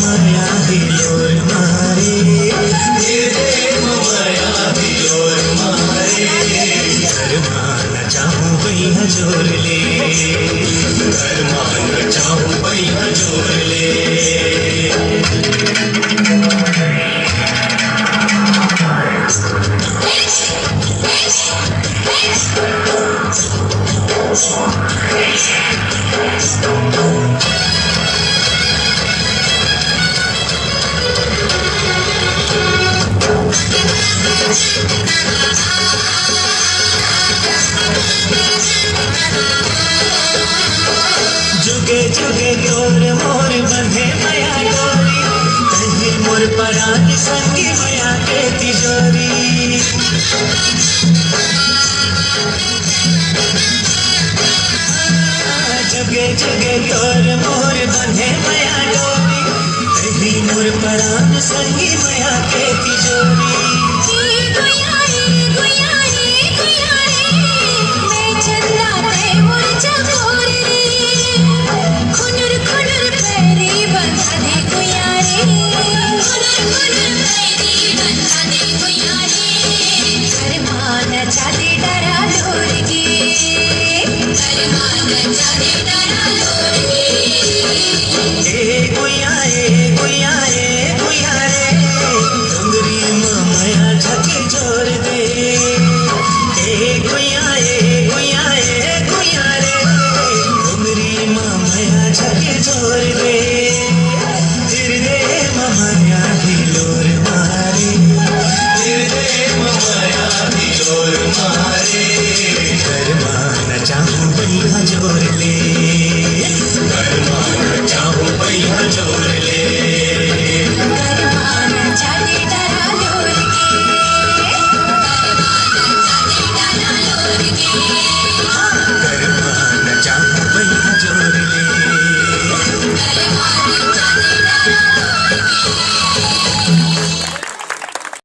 ममाया हिलोर मारे, तेरे ममाया हिलोर मारे। घर मान चाहूँ भैया जोर ले, घर मान चाहूँ भैया जोर ले। जुगे जुगे गोर मोर बंधे मया डोरी, कहे मोर परान संगी मया के तिजोरी। जुगे जुगे गोर मोर बंधे मया डोरी, कहे मोर परान संगी मया के तिजोरी। जोर दे, फिर दे ममाया